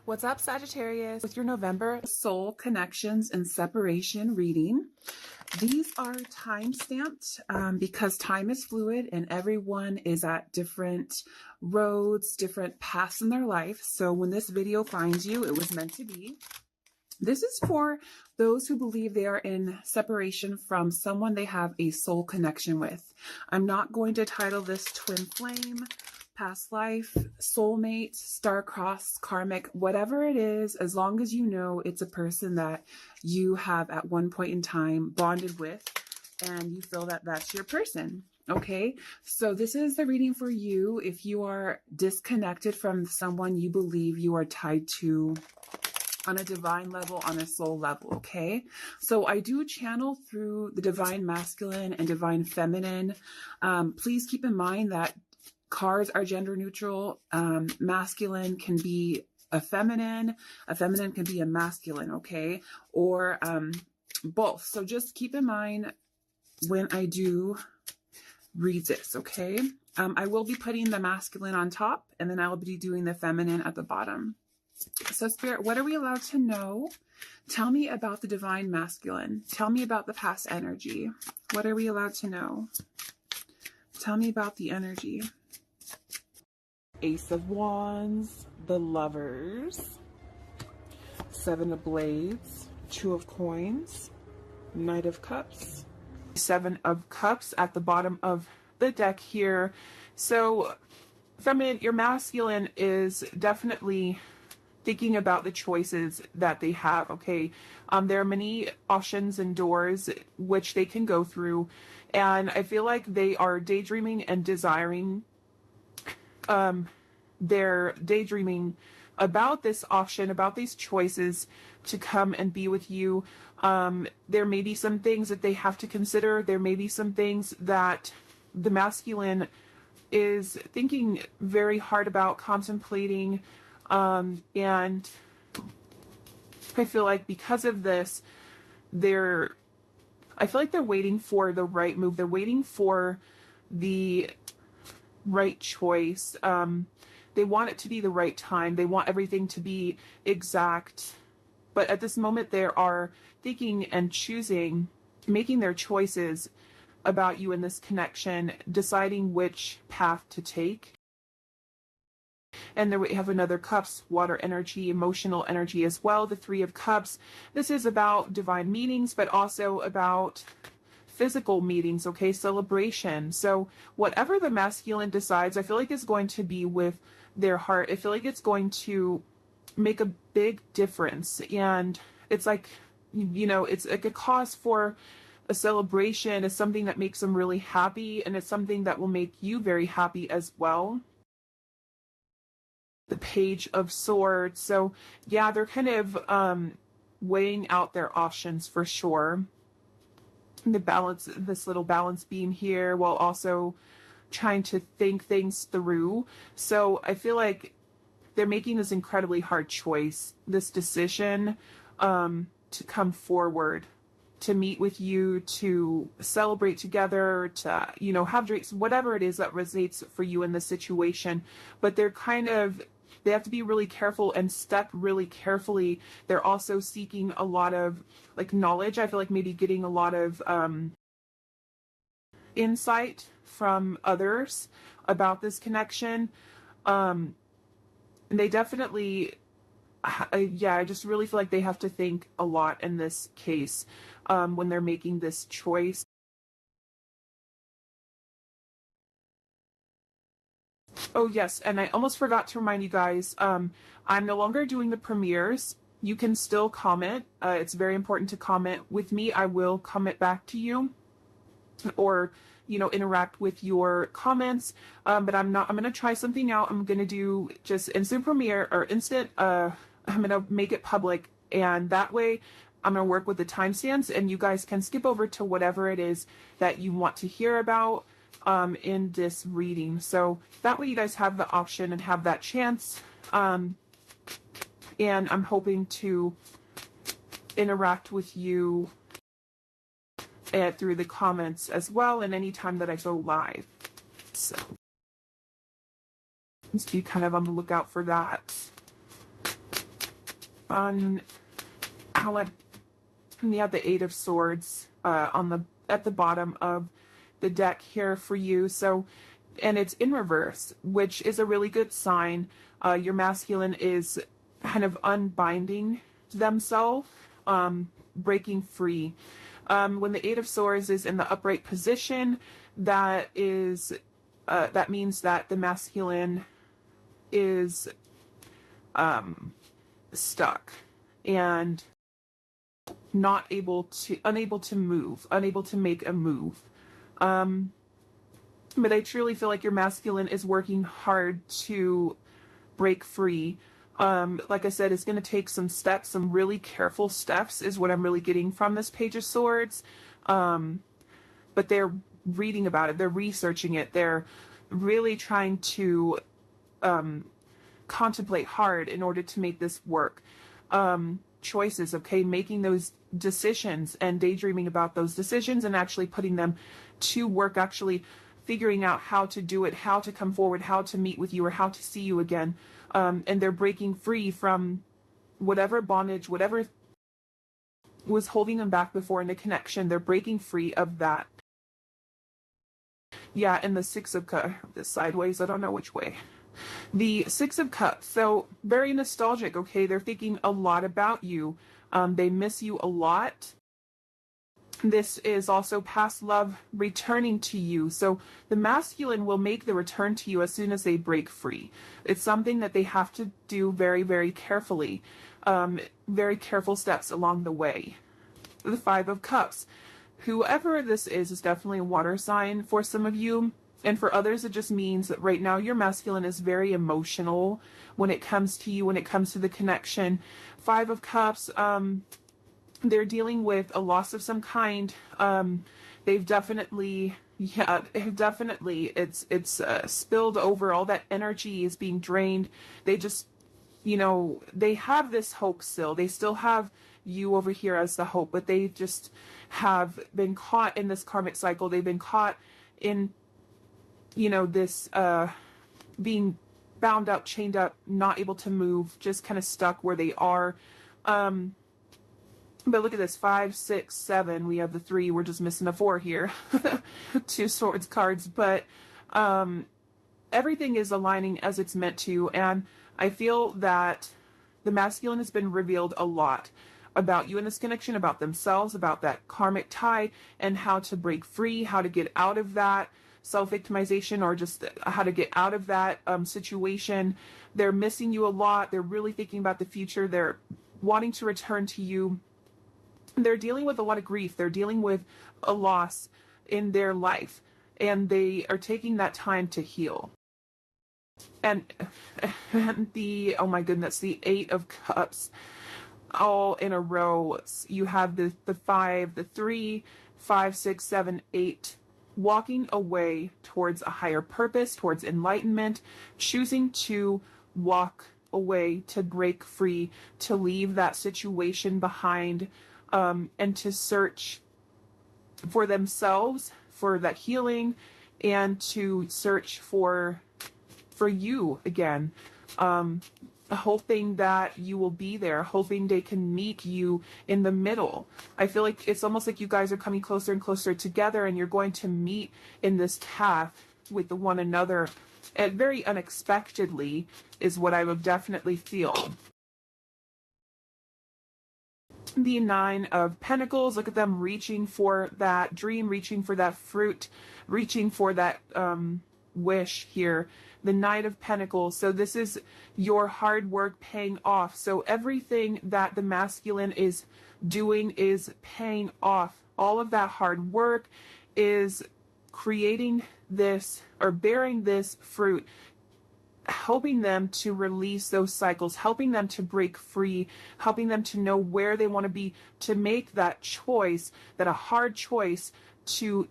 What's up, Sagittarius? With your November soul connections and separation reading. These are time stamped because time is fluid and everyone is at different roads, different paths in their life. So when this video finds you, it was meant to be. This is for those who believe they are in separation from someone they have a soul connection with. I'm not going to title this twin flame, past life, soulmate, star-crossed, karmic, whatever it is, as long as you know it's a person that you have at one point in time bonded with and you feel that that's your person. Okay, so this is the reading for you if you are disconnected from someone you believe you are tied to on a divine level, on a soul level, okay? So I do channel through the divine masculine and divine feminine. Please keep in mind that cards are gender neutral. Masculine can be a feminine can be a masculine, okay? Or both. So just keep in mind when I do read this, okay? I will be putting the masculine on top and then I will be doing the feminine at the bottom. So Spirit, what are we allowed to know? Tell me about the divine masculine. Tell me about the past energy. What are we allowed to know? Tell me about the energy. Ace of Wands, the Lovers, Seven of Blades, Two of Coins, Knight of Cups, Seven of Cups at the bottom of the deck here. So feminine, your masculine is definitely thinking about the choices that they have, okay? There are many options and doors which they can go through, and I feel like they are daydreaming and desiring. They're daydreaming about this option, about these choices to come and be with you. There may be some things that they have to consider. There may be some things that the masculine is thinking very hard about, contemplating, and I feel like because of this, I feel like they're waiting for the right move. They're waiting for the right choice. They want it to be the right time. They want everything to be exact. But at this moment, they are thinking and choosing, making their choices about you in this connection, deciding which path to take. And then we have another Cups, water energy, emotional energy as well, the Three of Cups. This is about divine meetings, but also about physical meetings, okay, celebration. So whatever the masculine decides, I feel like it's going to be with their heart. I feel like it's going to make a big difference. And it's like, you know, it's like a cause for a celebration. It's something that makes them really happy, and it's something that will make you very happy as well. The Page of Swords. So yeah, they're kind of weighing out their options for sure. The balance, this little balance beam here, while also trying to think things through. So I feel like they're making this incredibly hard choice, this decision to come forward, to meet with you, to celebrate together, to, you know, have drinks, whatever it is that resonates for you in this situation. But they're kind of, they have to be really careful and step really carefully. They're also seeking a lot of like knowledge. I feel like maybe getting a lot of insight from others about this connection. And they definitely, yeah, I just really feel like they have to think a lot in this case when they're making this choice. Oh yes, and I almost forgot to remind you guys, I'm no longer doing the premieres. You can still comment. It's very important to comment with me. I will comment back to you or, you know, interact with your comments. But I'm going to try something out. I'm going to do just instant premiere or instant, I'm going to make it public, and that way I'm going to work with the timestamps and you guys can skip over to whatever it is that you want to hear about in this reading. So that way you guys have the option and have that chance. And I'm hoping to interact with you through the comments as well, and anytime that I go live. So just be kind of on the lookout for that. on how like you have the Eight of Swords at the bottom of the deck here for you. So, and it's in reverse, which is a really good sign. Your masculine is kind of unbinding themselves, breaking free. When the Eight of Swords is in the upright position, that means that the masculine is stuck and unable to move, unable to make a move. But I truly feel like your masculine is working hard to break free. Like I said, it's going to take some steps, some really careful steps is what I'm really getting from this Page of Swords. But they're reading about it, they're researching it, they're really trying to contemplate hard in order to make this work. Choices, okay, making those decisions and daydreaming about those decisions and actually putting them to work, actually figuring out how to do it, how to come forward, how to meet with you, or how to see you again. And they're breaking free from whatever bondage, whatever was holding them back before in a connection. They're breaking free of that. Yeah, and the Six of Cups, this sideways, I don't know which way. The Six of Cups, so very nostalgic, okay? They're thinking a lot about you. They miss you a lot. This is also past love returning to you. So the masculine will make the return to you as soon as they break free. It's something that they have to do very, very carefully. Very careful steps along the way. The Five of Cups. Whoever this is definitely a water sign for some of you. And for others, it just means that right now your masculine is very emotional when it comes to you, when it comes to the connection. Five of Cups, they're dealing with a loss of some kind. They've definitely, it's spilled over. All that energy is being drained. They just, they have this hope still. They still have you over here as the hope, but they just have been caught in this karmic cycle. They've been caught in this being bound up, chained up, not able to move, just kind of stuck where they are. But look at this, 5, 6, 7. We have the 3. We're just missing a 4 here. 2 swords cards, but everything is aligning as it's meant to. And I feel that the masculine has been revealed a lot about you in this connection, about themselves, about that karmic tie, and how to break free, how to get out of that self-victimization, or just how to get out of that situation. They're missing you a lot. They're really thinking about the future. They're wanting to return to you. They're dealing with a lot of grief. They're dealing with a loss in their life, and they are taking that time to heal. And the, oh my goodness, the Eight of Cups all in a row. You have the 5, the 3, 5, 6, 7, 8, walking away towards a higher purpose, towards enlightenment, choosing to walk away, to break free, to leave that situation behind, and to search for themselves, for that healing, and to search for you again. Hoping that you will be there, hoping they can meet you in the middle. I feel like it's almost like you guys are coming closer and closer together, and you're going to meet in this path with one another, and very unexpectedly is what I would definitely feel. The 9 of Pentacles, look at them reaching for that dream, reaching for that fruit, reaching for that wish here. The Knight of Pentacles. So this is your hard work paying off. So everything that the masculine is doing is paying off. All of that hard work is creating this, or bearing this fruit, helping them to release those cycles, helping them to break free, helping them to know where they want to be, to make that choice, that a hard choice to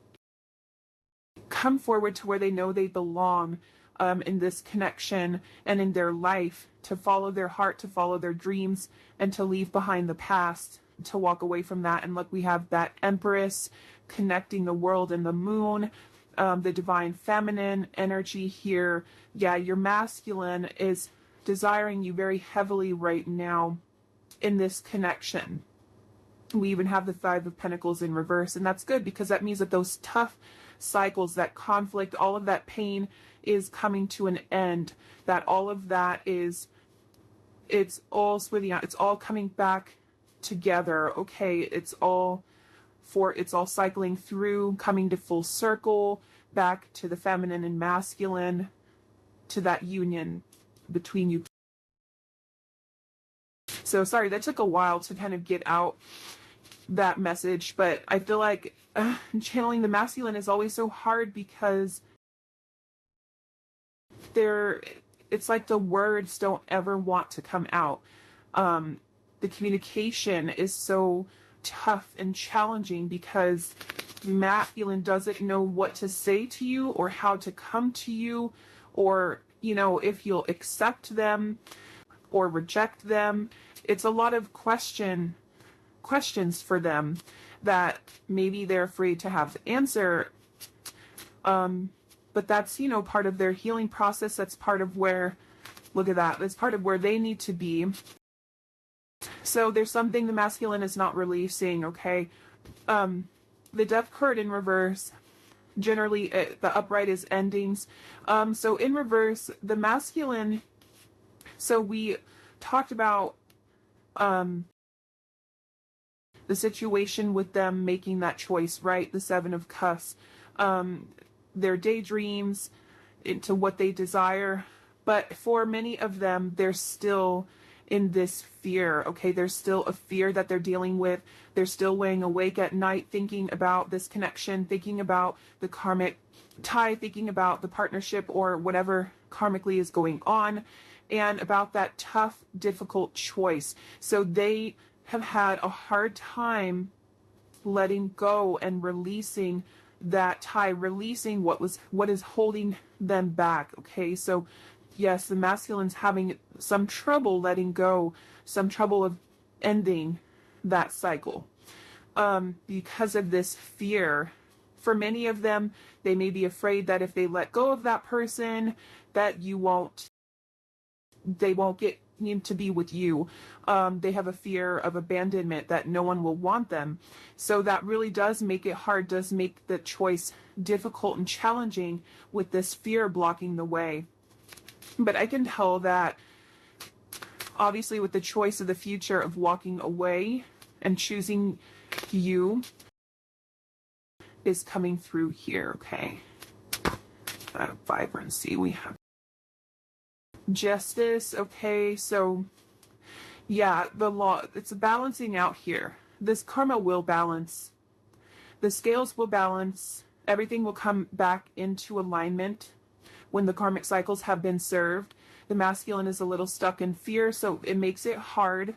come forward to where they know they belong. In this connection and in their life, to follow their heart, to follow their dreams, and to leave behind the past, to walk away from that. And look, we have that Empress connecting the world and the moon, the divine feminine energy here. Yeah, your masculine is desiring you very heavily right now. in this connection. We even have the Five of Pentacles in reverse, and that's good because that means that those tough cycles, that conflict, all of that pain is coming to an end, that all of that is, it's all smoothing out, it's all coming back together. Okay, it's all cycling through, coming to full circle, back to the feminine and masculine, to that union between you. So sorry, that took a while to kind of get out that message, but I feel like channeling the masculine is always so hard because it's like the words don't ever want to come out. The communication is so tough and challenging because masculine doesn't know what to say to you or how to come to you, or, you know, if you'll accept them or reject them. It's a lot of questions for them that maybe they're afraid to have the answer. But that's, you know, part of their healing process. That's part of where, look at that, that's part of where they need to be. So there's something the masculine is not releasing, okay? The Death card in reverse, generally the upright is endings. So in reverse, the masculine, so we talked about the situation with them making that choice, right? The Seven of Cups, their daydreams into what they desire. But for many of them, they're still in this fear, okay? There's still a fear that they're dealing with. They're still laying awake at night thinking about this connection, thinking about the karmic tie, thinking about the partnership or whatever karmically is going on, and about that tough, difficult choice. So they have had a hard time letting go and releasing that tie, releasing what is holding them back, okay? So yes, the masculine's having some trouble letting go, some trouble of ending that cycle because of this fear. For many of them, they may be afraid that if they let go of that person, that they won't get to be with you. They have a fear of abandonment, that no one will want them. So that really does make it hard, does make the choice difficult and challenging with this fear blocking the way. But I can tell that obviously with the choice of the future of walking away and choosing you is coming through here, okay? Vibrancy, we have justice, okay? So yeah, the law, it's balancing out here. This karma will balance. The scales will balance. Everything will come back into alignment when the karmic cycles have been served. The masculine is a little stuck in fear, so it makes it hard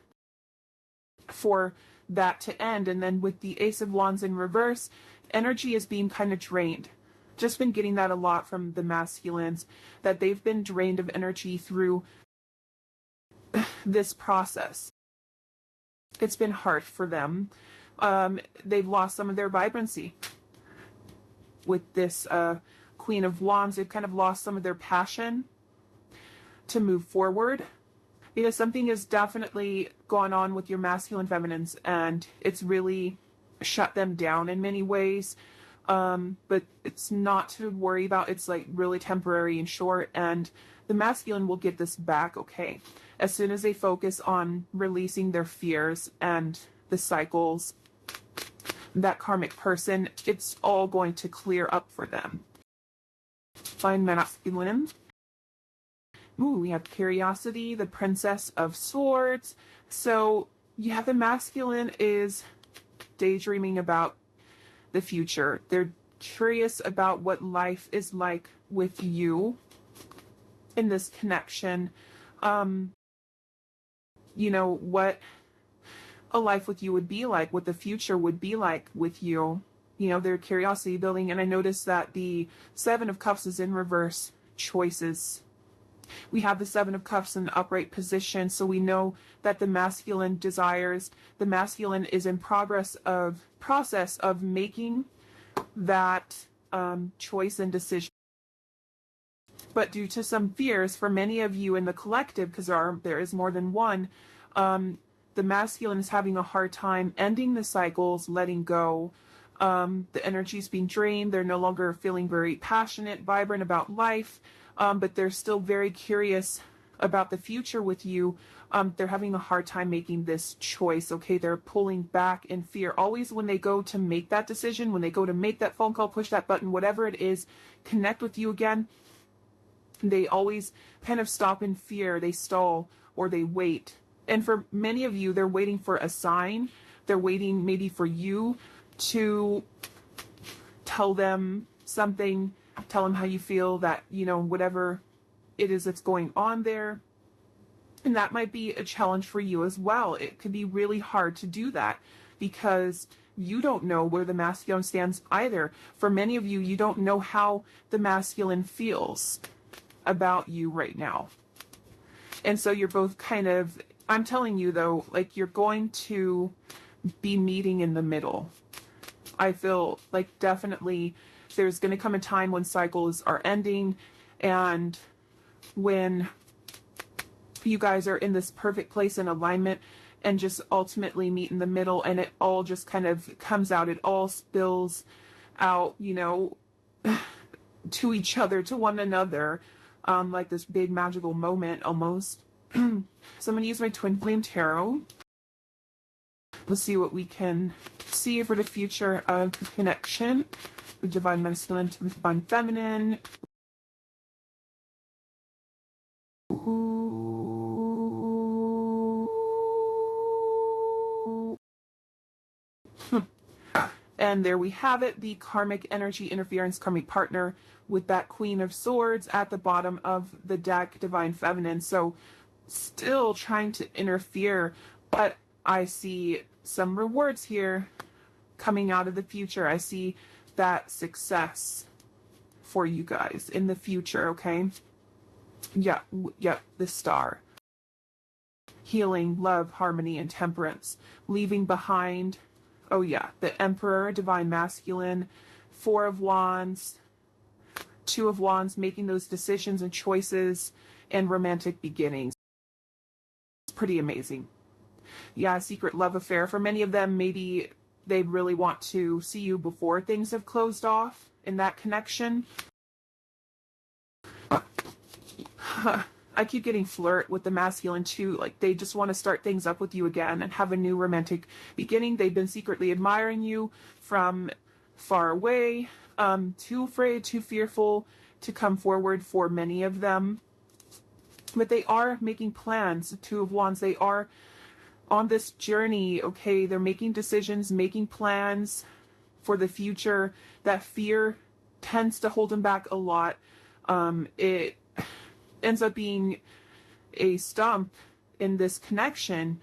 for that to end. And then with the Ace of Wands in reverse, energy is being kind of drained. Just been getting that a lot from the masculines, that they've been drained of energy through this process. It's been hard for them. They've lost some of their vibrancy. With this Queen of Wands, they've kind of lost some of their passion to move forward, because something has definitely gone on with your masculine feminines and it's really shut them down in many ways. But it's not to worry about. It's like really temporary and short, and the masculine will get this back, okay? As soon as they focus on releasing their fears and the cycles, that karmic person, it's all going to clear up for them. Fine masculine. Ooh, we have Curiosity, the Princess of Swords. So yeah, the masculine is daydreaming about the future. They're curious about what life is like with you in this connection. You know, what a life with you would be like, what the future would be like with you. You know, their curiosity building. And I noticed that the Seven of Cups is in reverse, choices. We have the Seven of Cups in the upright position, so we know that the masculine desires, the masculine is in process of making that choice and decision. But due to some fears for many of you in the collective, because there is more than one, the the masculine is having a hard time ending the cycles, letting go. The energy is being drained. They're no longer feeling very passionate, vibrant about life, but they're still very curious about the future with you. They're having a hard time making this choice. Okay, they're pulling back in fear. Always when they go to make that decision, when they go to make that phone call, push that button, whatever it is, connect with you again, they always kind of stop in fear. They stall or they wait. And for many of you, they're waiting for a sign. They're waiting maybe for you to tell them something, tell them how you feel, that, you know, whatever it is that's going on there. And that might be a challenge for you as well. It could be really hard to do that because you don't know where the masculine stands either. For many of you, you don't know how the masculine feels about you right now. And so you're both kind of, I'm telling you though, like you're going to be meeting in the middle. I feel like definitely there's going to come a time when cycles are ending and when you guys are in this perfect place in alignment and just ultimately meet in the middle, and it all just kind of comes out. It all spills out, you know, to each other, to one another, like this big magical moment almost. So I'm going to use my Twin Flame Tarot. Let's see what we can see for the future of the connection, the divine masculine to the divine feminine. And there we have it, the karmic energy interference, karmic partner with that Queen of Swords at the bottom of the deck, divine feminine. So still trying to interfere, but I see some rewards here coming out of the future. I see that success for you guys in the future, okay? Yeah, the star. Healing, love, harmony, and temperance. Leaving behind, oh yeah, the Emperor, divine masculine, Four of Wands, Two of Wands, making those decisions and choices, and romantic beginnings. It's pretty amazing. Yeah, secret love affair. For many of them, maybe they really want to see you before things have closed off in that connection. I keep getting flirt with the masculine too. Like they just want to start things up with you again and have a new romantic beginning. They've been secretly admiring you from far away, too afraid, too fearful to come forward for many of them. But they are making plans. The Two of Wands, they are on this journey, okay? They're making decisions, making plans for the future. That fear tends to hold them back a lot. It ends up being a stump in this connection,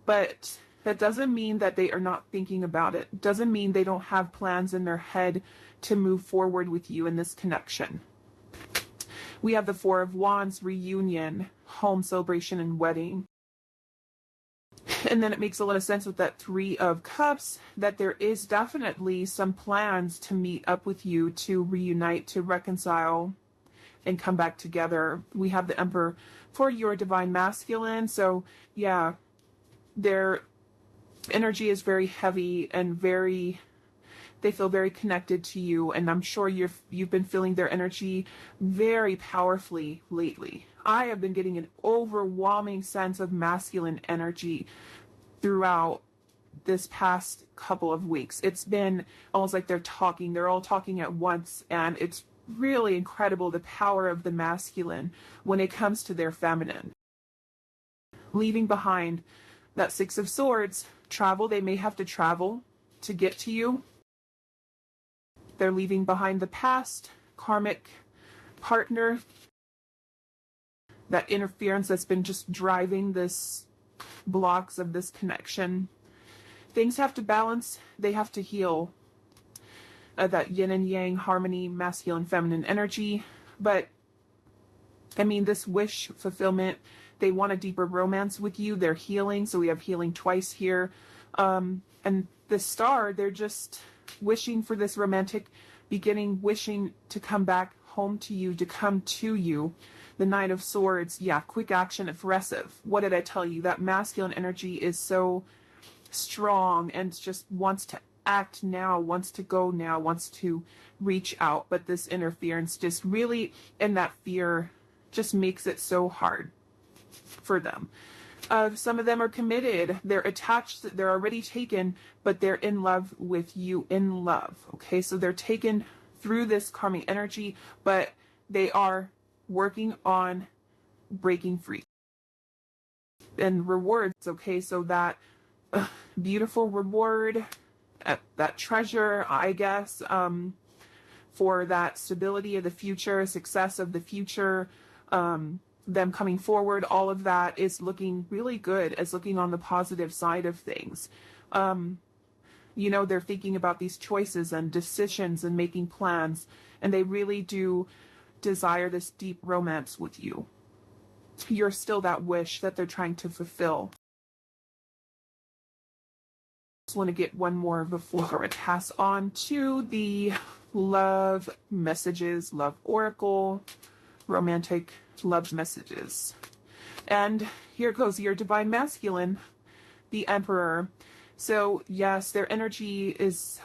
but that doesn't mean that they are not thinking about it. It doesn't mean they don't have plans in their head to move forward with you in this connection. We have the Four of Wands, reunion, home celebration, and wedding. And then it makes a lot of sense with that Three of Cups that there is definitely some plans to meet up with you, to reunite, to reconcile, and come back together. We have the Emperor for your divine masculine. So yeah, their energy is very heavy and they feel very connected to you. And I'm sure you've been feeling their energy very powerfully lately. I have been getting an overwhelming sense of masculine energy throughout this past couple of weeks. It's been almost like they're all talking at once, and it's really incredible the power of the masculine when it comes to their feminine. Leaving behind that Six of Swords, travel, they may have to travel to get to you. They're leaving behind the past, karmic partner, that interference that's been just driving this blocks of this connection. Things have to balance, they have to heal. That yin and yang harmony, masculine, feminine energy. But I mean, this wish fulfillment, they want a deeper romance with you. They're healing. So we have healing twice here. And the star, they're just wishing for this romantic beginning, wishing to come back home to you, to come to you. The Nine of Swords, yeah, quick action, aggressive. What did I tell you? That masculine energy is so strong and just wants to act now, wants to go now, wants to reach out. But this interference just really, and that fear just makes it so hard for them. Some of them are committed, they're attached, they're already taken, but they're in love with you, in love. Okay, so they're taken through this karmic energy, but they are working on breaking free. And rewards, okay, so that beautiful reward, that treasure, I guess, for that stability of the future, success of the future, them coming forward, all of that is looking really good, as looking on the positive side of things. You know, they're thinking about these choices and decisions and making plans, and they really do desire this deep romance with you. You're still that wish that they're trying to fulfill. Just want to get one more before I pass on to the love messages, love oracle, romantic love messages. And here goes your divine masculine, the Emperor. So yes, their energy is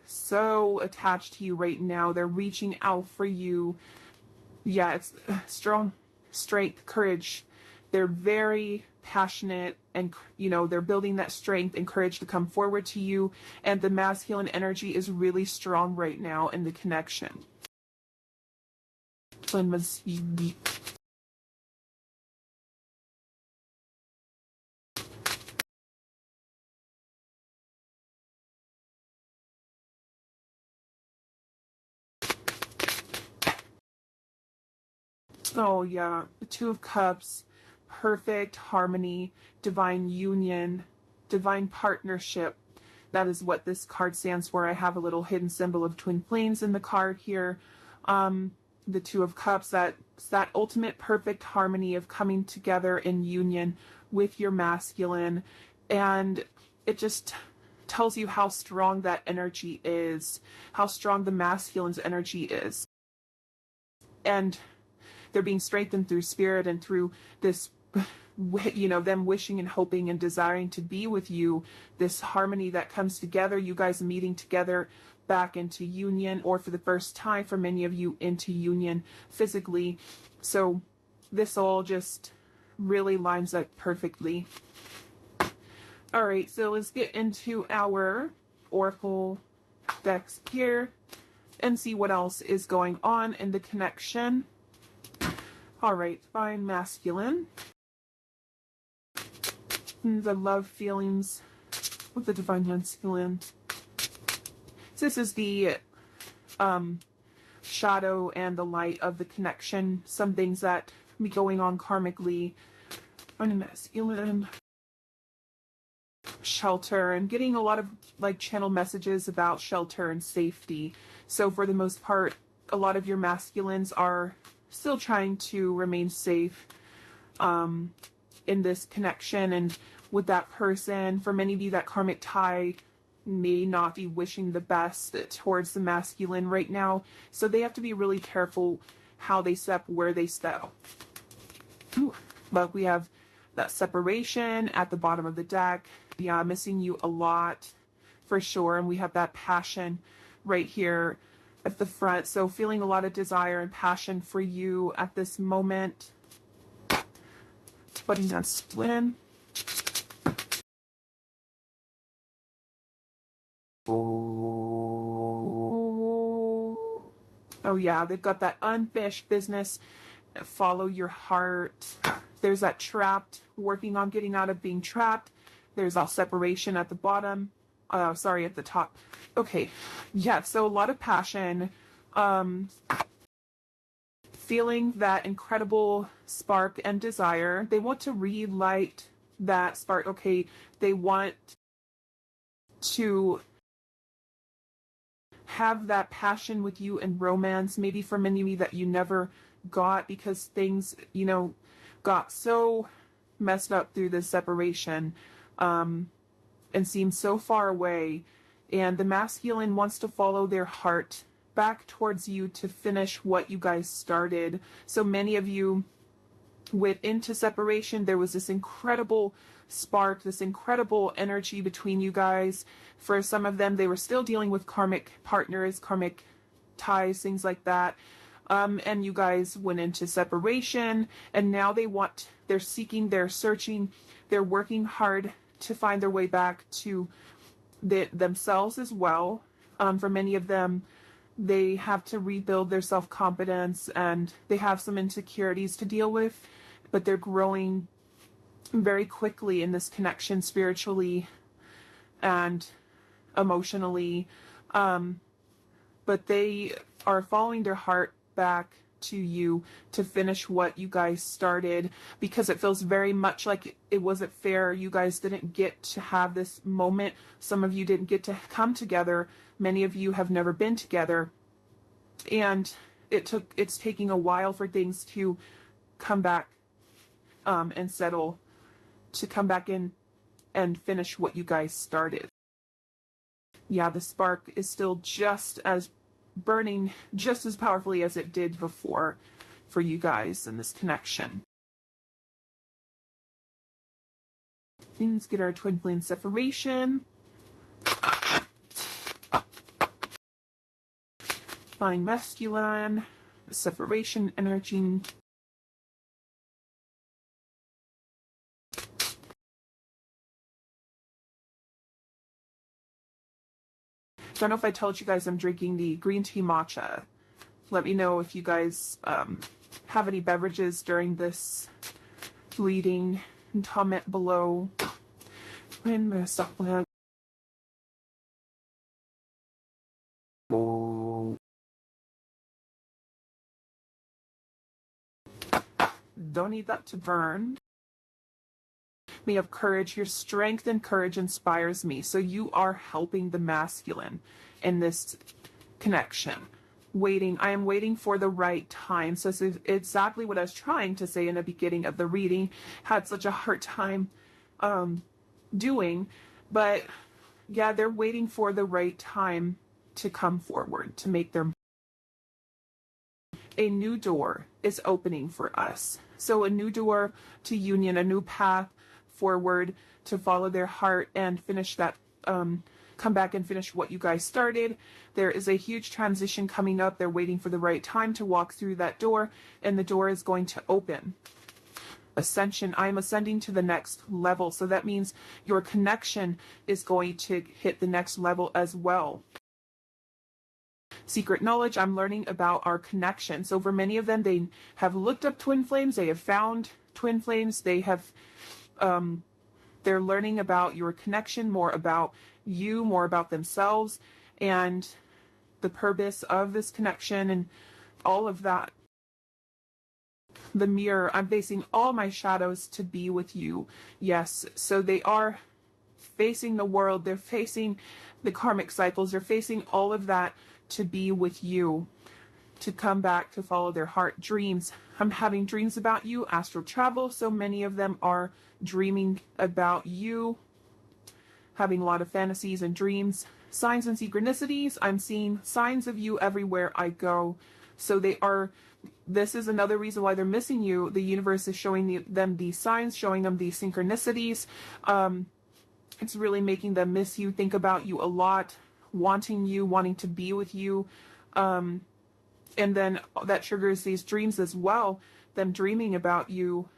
so attached to you right now. They're reaching out for you. Yeah, it's strong strength, courage. They're very passionate, and you know, they're building that strength and courage to come forward to you. And the masculine energy is really strong right now in the connection. Oh yeah, the Two of Cups, perfect harmony, divine union, divine partnership. That is what this card stands for. I have a little hidden symbol of twin flames in the card here. The Two of Cups, that's that ultimate perfect harmony of coming together in union with your masculine. And it just tells you how strong that energy is, how strong the masculine's energy is. And they're being strengthened through spirit and through this, you know, them wishing and hoping and desiring to be with you, this harmony that comes together, you guys meeting together back into union, or for the first time for many of you into union physically. So this all just really lines up perfectly. All right, so let's get into our oracle decks here and see what else is going on in the connection. All right, divine masculine. The love feelings with the divine masculine. So this is the shadow and the light of the connection. Some things that be going on karmically. Divine masculine. Shelter, and getting a lot of like channel messages about shelter and safety. So for the most part, a lot of your masculines are still trying to remain safe in this connection and with that person. For many of you, that karmic tie may not be wishing the best towards the masculine right now, so they have to be really careful how they step, where they step. But we have that separation at the bottom of the deck. Yeah, missing you a lot for sure. And we have that passion right here at the front. So feeling a lot of desire and passion for you at this moment. Putting that split. Oh yeah, they've got that unfinished business. Follow your heart. There's that trapped, working on getting out of being trapped. There's all separation at the bottom. Sorry, at the top. Okay, yeah, so a lot of passion. Feeling that incredible spark and desire. They want to relight that spark. Okay, they want to have that passion with you and romance, maybe for many of you that you never got because things, you know, got so messed up through this separation, and seemed so far away. And the masculine wants to follow their heart back towards you to finish what you guys started. So many of you went into separation. There was this incredible spark, this incredible energy between you guys. For some of them, they were still dealing with karmic partners, karmic ties, things like that. And you guys went into separation, and now they're seeking, they're searching, they're working hard to find their way back to themselves as well. For many of them, they have to rebuild their self-confidence, and they have some insecurities to deal with, but they're growing very quickly in this connection spiritually and emotionally. But they are following their heart back to you to finish what you guys started, because it feels very much like it wasn't fair. You guys didn't get to have this moment. Some of you didn't get to come together. Many of you have never been together, and it's taking a while for things to come back and settle, to come back in and finish what you guys started. Yeah, the spark is still just as burning, just as powerfully as it did before for you guys in this connection. Let's get our twin flame separation. Fine masculine, separation energy. I don't know if I told you guys I'm drinking the green tea matcha. Let me know if you guys have any beverages during this reading, and comment below. I'm gonna stop that. Don't need that to burn. Me of courage, your strength and courage inspires me. So you are helping the masculine in this connection. I am waiting for the right time. So this is exactly what I was trying to say in the beginning of the reading. Had such a hard time doing, but yeah, they're waiting for the right time to come forward, to make their a new door is opening for us. So a new door to union, a new path forward to follow their heart and finish that, come back and finish what you guys started. There is a huge transition coming up. They're waiting for the right time to walk through that door, and the door is going to open. Ascension, I'm ascending to the next level. So that means your connection is going to hit the next level as well. Secret knowledge, I'm learning about our connection. So for many of them, they have looked up twin flames, they have found twin flames, they have they're learning about your connection, more about you, more about themselves, and the purpose of this connection and all of that. The mirror, I'm facing all my shadows to be with you. Yes, so they are facing the world, they're facing the karmic cycles, they're facing all of that to be with you, to come back, to follow their heart. Dreams, I'm having dreams about you. Astral travel, so many of them are dreaming about you, having a lot of fantasies and dreams. Signs and synchronicities, I'm seeing signs of you everywhere I go. So this is another reason why they're missing you. The universe is showing them these signs, showing them these synchronicities. It's really making them miss you, think about you a lot, wanting you, wanting to be with you. And then that triggers these dreams as well, them dreaming about you.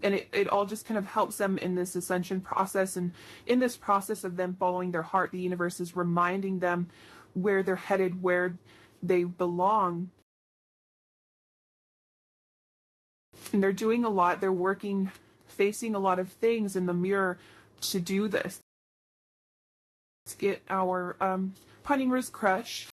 And it all just kind of helps them in this ascension process. And in this process of them following their heart, the universe is reminding them where they're headed, where they belong. And they're doing a lot. They're working, facing a lot of things in the mirror to do this. Let's get our Pining Rose Crush.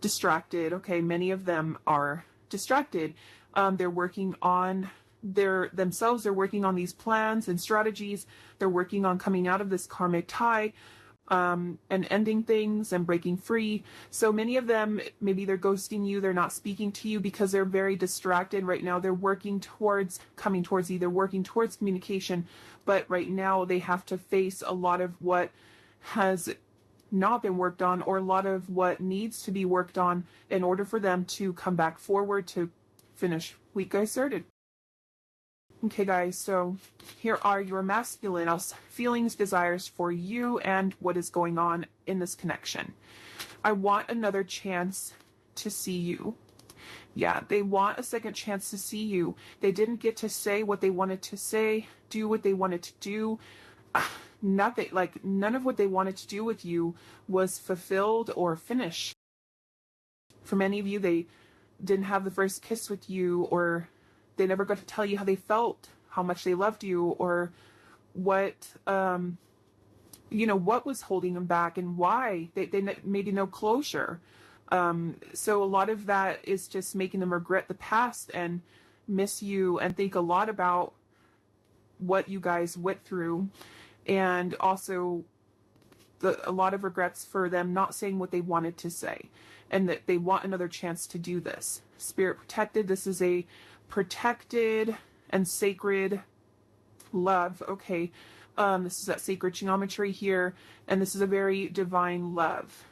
distracted. Okay, many of them are distracted. They're working on themselves. They're working on these plans and strategies. They're working on coming out of this karmic tie, and ending things and breaking free. So many of them, maybe they're ghosting you, they're not speaking to you because they're very distracted right now. They're working towards coming towards you, they're working towards communication, but right now they have to face a lot of what has not been worked on, or a lot of what needs to be worked on in order for them to come back forward to finish what you guys started. Okay guys, so here are your masculine feelings, desires for you, and what is going on in this connection. I want another chance to see you. Yeah, they want a second chance to see you. They didn't get to say what they wanted to say, do what they wanted to do. Nothing, like none of what they wanted to do with you was fulfilled or finished. For many of you, they didn't have the first kiss with you, or they never got to tell you how they felt, how much they loved you, or what, what was holding them back and why. They maybe no closure. So a lot of that is just making them regret the past and miss you and think a lot about what you guys went through. And also a lot of regrets for them not saying what they wanted to say, and that they want another chance to do this. Spirit protected. This is a protected and sacred love. Okay. This is that sacred geometry here, and this is a very divine love.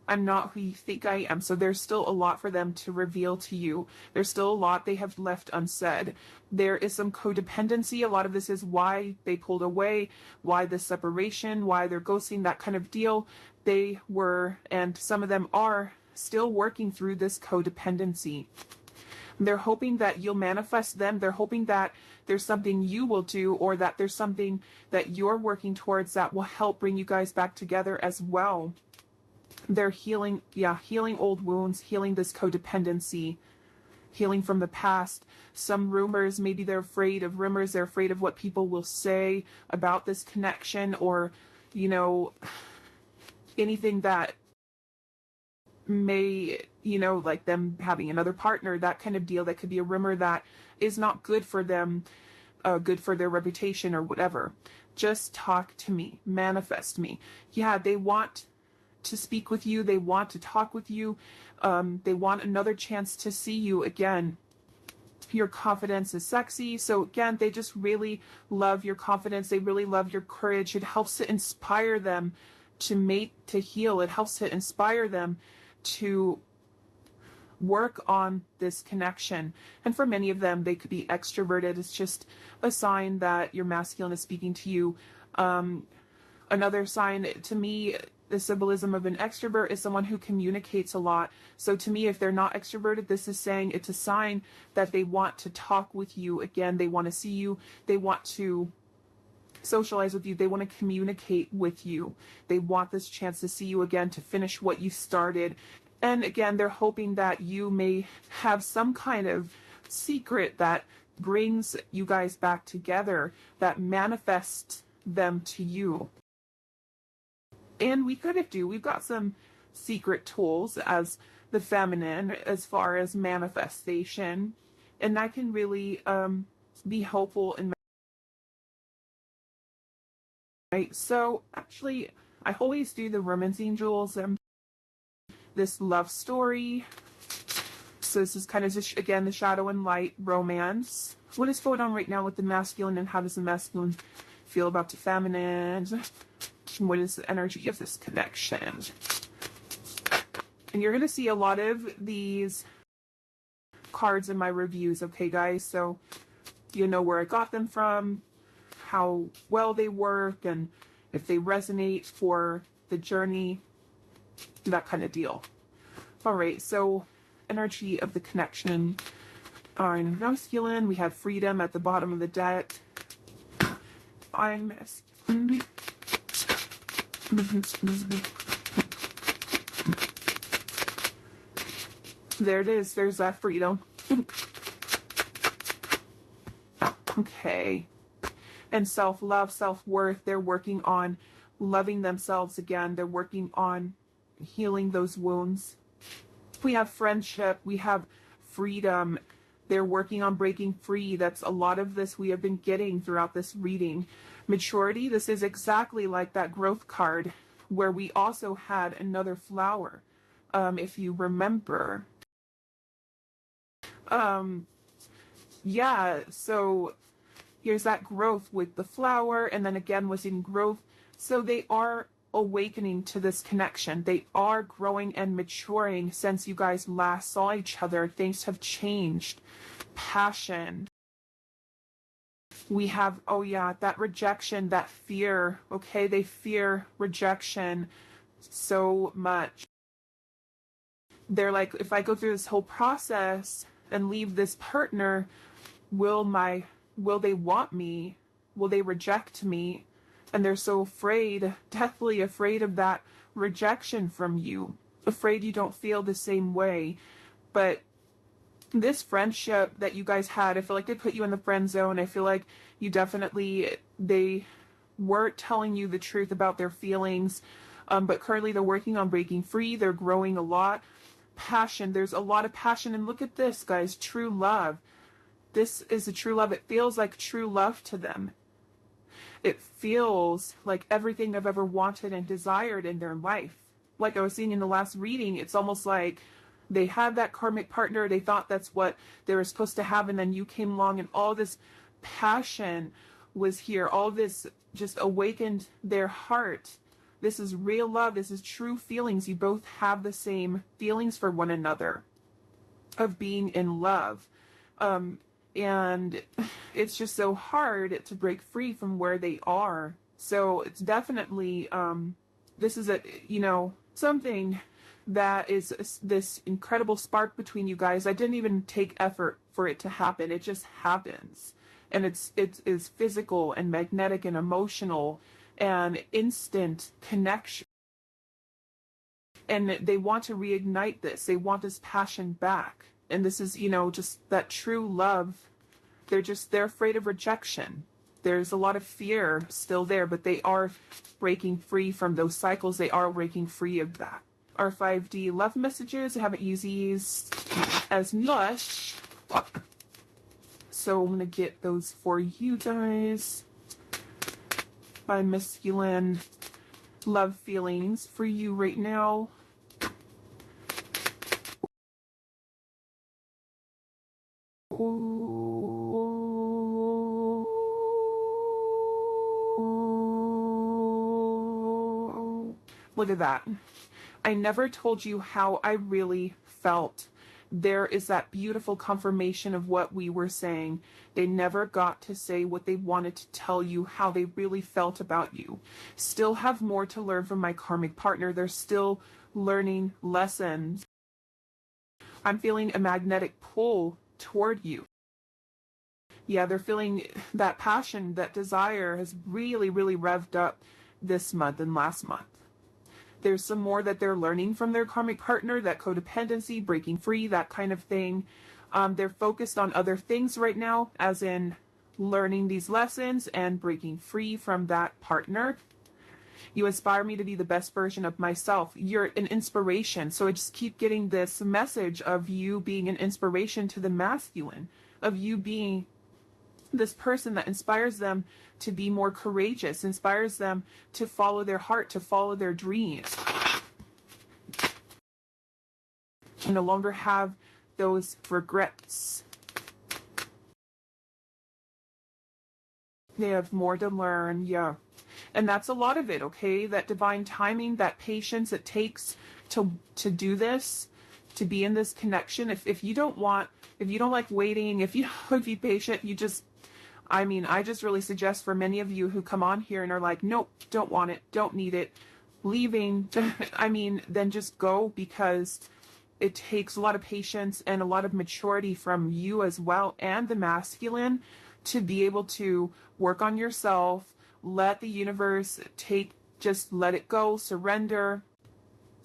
I'm not who you think I am. So there's still a lot for them to reveal to you. There's still a lot they have left unsaid. There is some codependency. A lot of this is why they pulled away, why the separation, why they're ghosting, that kind of deal. They were, and some of them are, still working through this codependency. They're hoping that you'll manifest them. They're hoping that there's something you will do, or that there's something that you're working towards that will help bring you guys back together as well. They're healing old wounds, healing this codependency, healing from the past. Some rumors, maybe they're afraid of rumors, they're afraid of what people will say about this connection, or, anything that may, like them having another partner, that kind of deal. That could be a rumor that is not good for them, good for their reputation or whatever. Just talk to me, manifest me. Yeah, they want to speak with you. They want to talk with you. They want another chance to see you again. Your confidence is sexy. So again, they just really love your confidence. They really love your courage. It helps to inspire them to mate, to heal. It helps to inspire them to work on this connection. And for many of them, they could be extroverted. It's just a sign that your masculine is speaking to you. Another sign, to me, the symbolism of an extrovert is someone who communicates a lot. So to me, if they're not extroverted, this is saying it's a sign that they want to talk with you again. They want to see you. They want to socialize with you. They want to communicate with you. They want this chance to see you again, to finish what you started. And again, they're hoping that you may have some kind of secret that brings you guys back together, that manifests them to you. And we kind of do. We've got some secret tools as the feminine as far as manifestation. And that can really be helpful in right. So actually, I always do the romance angels and this love story. So this is kind of just, again, the shadow and light romance. What is going on right now with the masculine, and how does the masculine feel about the feminine? What is the energy of this connection? And you're going to see a lot of these cards in my reviews, okay, guys? So you know where I got them from, how well they work, and if they resonate for the journey, that kind of deal. All right, so energy of the connection. On masculine, we have freedom at the bottom of the deck. I'm masculine. There it is. There's that freedom. Okay. And self-love, self-worth. They're working on loving themselves again. They're working on healing those wounds. We have friendship, we have freedom. They're working on breaking free. That's a lot of this we have been getting throughout this reading. Maturity, this is exactly like that growth card where we also had another flower, if you remember. Yeah, so here's that growth with the flower, and then again was in growth. So they are awakening to this connection. They are growing and maturing since you guys last saw each other. Things have changed. Passion. We have, oh yeah, that rejection, that fear. Okay, they fear rejection so much. They're like, if I go through this whole process and leave this partner, will they want me? Will they reject me? And they're so afraid, deathly afraid of that rejection from you, afraid you don't feel the same way. But this friendship that you guys had, I feel like they put you in the friend zone. I feel like you definitely, they weren't telling you the truth about their feelings, but currently they're working on breaking free. They're growing a lot. Passion, there's a lot of passion. And look at this, guys, true love. This is a true love. It feels like true love to them. It feels like everything I've ever wanted and desired in their life. Like I was seeing in the last reading, it's almost like they had that karmic partner. They thought that's what they were supposed to have. And then you came along and all this passion was here. All this just awakened their heart. This is real love. This is true feelings. You both have the same feelings for one another of being in love. And it's just so hard to break free from where they are. So it's definitely, this is something that is this incredible spark between you guys. I didn't even take effort for it to happen. It just happens. And it is physical and magnetic and emotional and instant connection. And they want to reignite this. They want this passion back. And this is, just that true love. They're afraid of rejection. There's a lot of fear still there, but they are breaking free from those cycles. They are breaking free of that. Our 5D love messages, I haven't used these as much. So I'm going to get those for you guys. My masculine love feelings for you right now. Look at that. I never told you how I really felt. There is that beautiful confirmation of what we were saying. They never got to say what they wanted to tell you, how they really felt about you. Still have more to learn from my karmic partner. They're still learning lessons. I'm feeling a magnetic pull toward you. Yeah, they're feeling that passion, that desire has really, really revved up this month and last month. There's some more that they're learning from their karmic partner, that codependency, breaking free, that kind of thing. They're focused on other things right now, as in learning these lessons and breaking free from that partner. You inspire me to be the best version of myself. You're an inspiration. So I just keep getting this message of you being an inspiration to the masculine, of you being this person that inspires them to be more courageous, inspires them to follow their heart, to follow their dreams. You no longer have those regrets. They have more to learn, yeah. And that's a lot of it, okay? That divine timing, that patience it takes to do this, to be in this connection. If you don't like waiting, if you don't be patient, I just really suggest for many of you who come on here and are like, nope, don't want it, don't need it, leaving, then just go, because it takes a lot of patience and a lot of maturity from you as well, and the masculine, to be able to work on yourself, let the universe just let it go, surrender,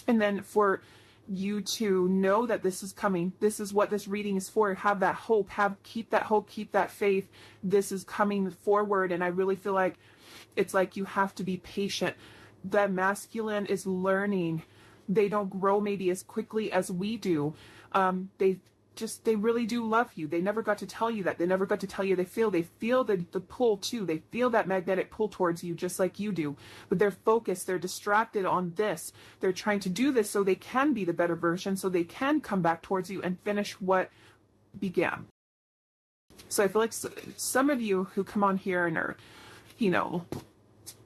and then for you to know that this is coming. This is what this reading is for. Have that hope, keep that hope, keep that faith. This is coming forward. And I really feel like it's like you have to be patient. The masculine is learning They don't grow maybe as quickly as we do. They really do love you. They never got to tell you that. They never got to tell you they feel the pull too. They feel that magnetic pull towards you just like you do. But they're focused, they're distracted on this. They're trying to do this so they can be the better version, so they can come back towards you and finish what began. So I feel like some of you who come on here and are,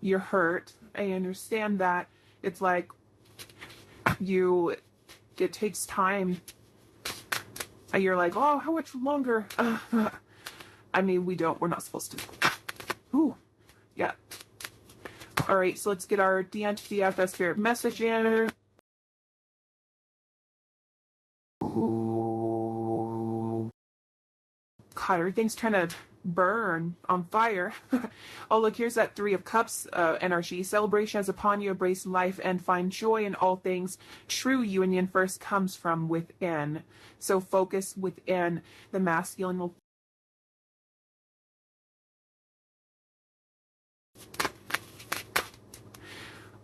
you're hurt. I understand that. It's like it takes time. You're like, oh, how much longer? I mean, we're not supposed to. Ooh, yeah. All right, so let's get our DNTFS Spirit message in. Ooh. God, everything's trying to burn on fire. Oh, look, here's that 3 of Cups energy. Celebration is upon you. Embrace life and find joy in all things. True union first comes from within. So focus within. The masculine will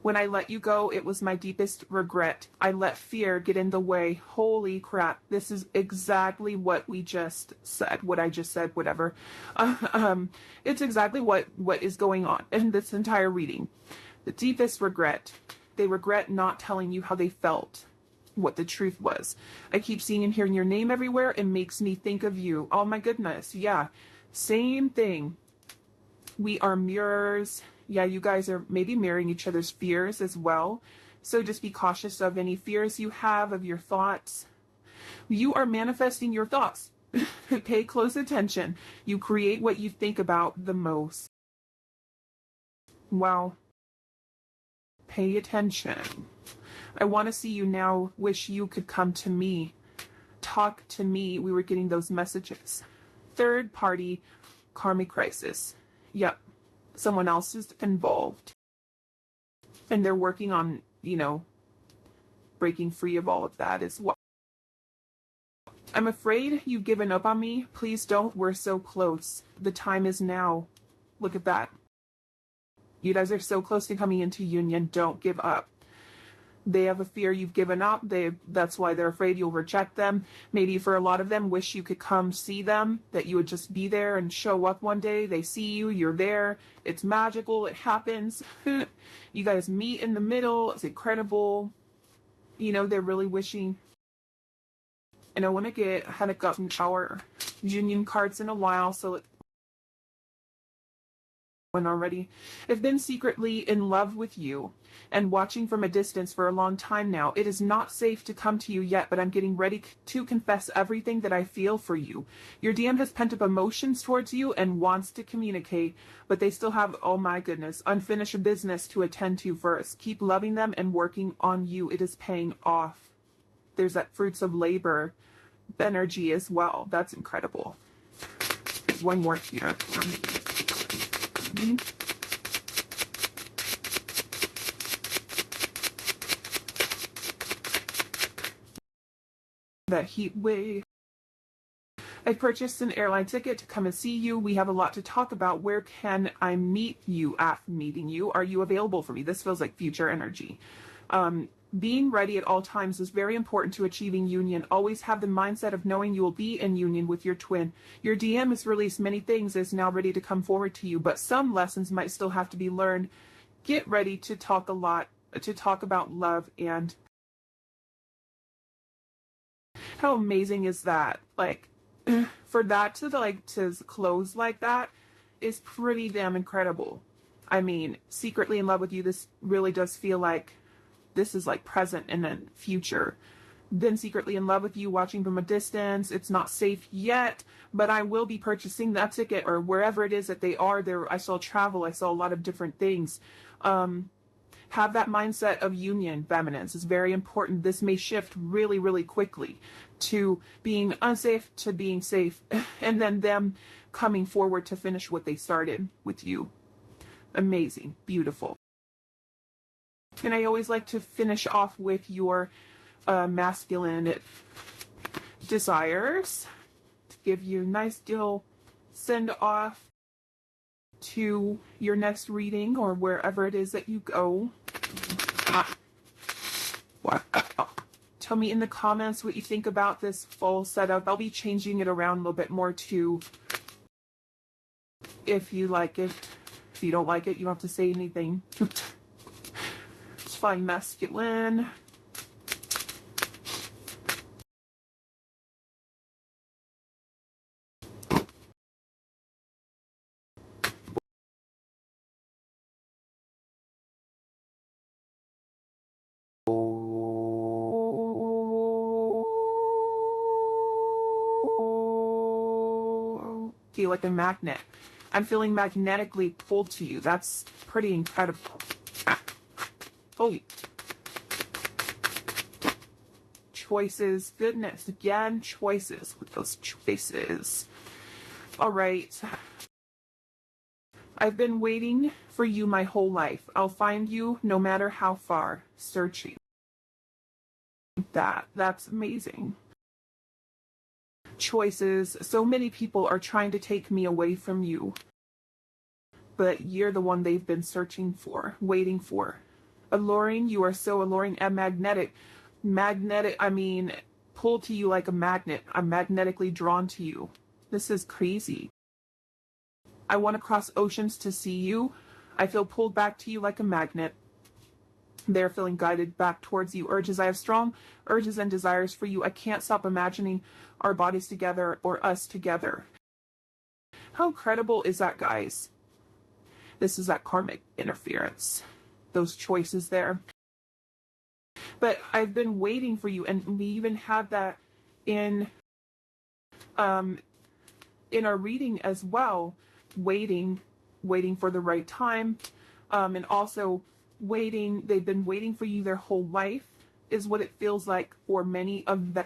When I let you go, it was my deepest regret. I let fear get in the way. Holy crap. This is exactly what we just said. What I just said, whatever. It's exactly what is going on in this entire reading. The deepest regret. They regret not telling you how they felt, what the truth was. I keep seeing and hearing your name everywhere. It makes me think of you. Oh my goodness. Yeah. Same thing. We are mirrors. Yeah, you guys are maybe mirroring each other's fears as well. So just be cautious of any fears you have, of your thoughts. You are manifesting your thoughts. Pay close attention. You create what you think about the most. Wow. Pay attention. I want to see you now. Wish you could come to me. Talk to me. We were getting those messages. Third party karmic crisis. Yep. Someone else is involved. And they're working on, breaking free of all of that as well. I'm afraid you've given up on me. Please don't. We're so close. The time is now. Look at that. You guys are so close to coming into union. Don't give up. They have a fear you've given up. That's why they're afraid you'll reject them. Maybe for a lot of them, wish you could come see them, that you would just be there and show up one day. They see you, you're there. It's magical. It happens. You guys meet in the middle. It's incredible. They're really wishing. And I hadn't gotten our union cards in a while, so already. I've been secretly in love with you and watching from a distance for a long time now. It is not safe to come to you yet, but I'm getting ready to confess everything that I feel for you. Your DM has pent up emotions towards you and wants to communicate, but they still have, oh my goodness, unfinished business to attend to first. Keep loving them and working on you. It is paying off. There's that fruits of labor energy as well. That's incredible. One more here. That heat wave. I purchased an airline ticket to come and see you. We have a lot to talk about. Where can I meet you after meeting you? Are you available for me? This feels like future energy. Being ready at all times is very important to achieving union. Always have the mindset of knowing you will be in union with your twin. Your DM has released many things, is now ready to come forward to you, but some lessons might still have to be learned. Get ready to talk about love. And how amazing is that? Like, for that to close like that is pretty damn incredible. I mean, secretly in love with you, this really does feel like this is like present and then future. Then secretly in love with you, watching from a distance. It's not safe yet, but I will be purchasing that ticket or wherever it is that they are there. I saw travel. I saw a lot of different things. Have that mindset of union, feminines. It's very important. This may shift really, really quickly to being unsafe to being safe, and then them coming forward to finish what they started with you. Amazing. Beautiful. And I always like to finish off with your masculine desires to give you a nice little send off to your next reading or wherever it is that you go. Wow. Tell me in the comments what you think about this full setup. I'll be changing it around a little bit more too. If you like it. If you don't like it, you don't have to say anything. It's fine, masculine. Feel like a magnet. I'm feeling magnetically pulled to you. That's pretty incredible. Holy. Choices. Goodness. Again, choices with those choices. All right. I've been waiting for you my whole life. I'll find you no matter how far. Searching. That's amazing. Choices. So many people are trying to take me away from you. But you're the one they've been searching for, waiting for. Alluring. You are so alluring and magnetic. Magnetic, I mean, pulled to you like a magnet. I'm magnetically drawn to you. This is crazy. I want to cross oceans to see you. I feel pulled back to you like a magnet. They're feeling guided back towards you. Urges. I have strong urges and desires for you. I can't stop imagining our bodies together or us together. How incredible is that, guys? This is that karmic interference. Those choices there. But I've been waiting for you, and we even had that in our reading as well. Waiting for the right time, and also waiting. They've been waiting for you their whole life, is what it feels like for many of them.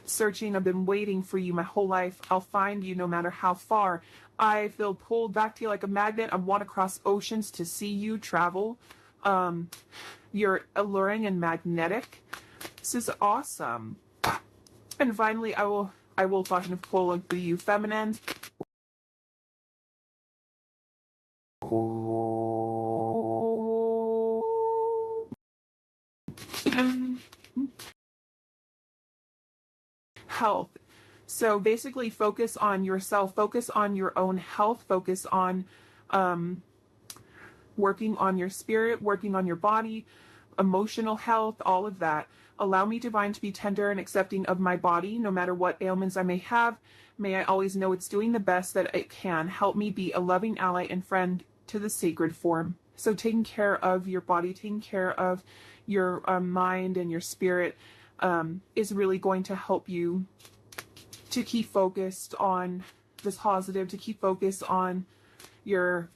Searching. I've been waiting for you my whole life. I'll find you no matter how far. I feel pulled back to you like a magnet. I want to cross oceans to see you, travel. You're alluring and magnetic. This is awesome. And finally, I will fucking pull for you, feminine. Health. So basically focus on yourself, focus on your own health, focus on working on your spirit, working on your body, emotional health, all of that. Allow me, divine, to be tender and accepting of my body, no matter what ailments I may have. May I always know it's doing the best that it can. Help me be a loving ally and friend to the sacred form. So taking care of your body, taking care of your mind and your spirit is really going to help you to keep focused on this positive, to keep focused on your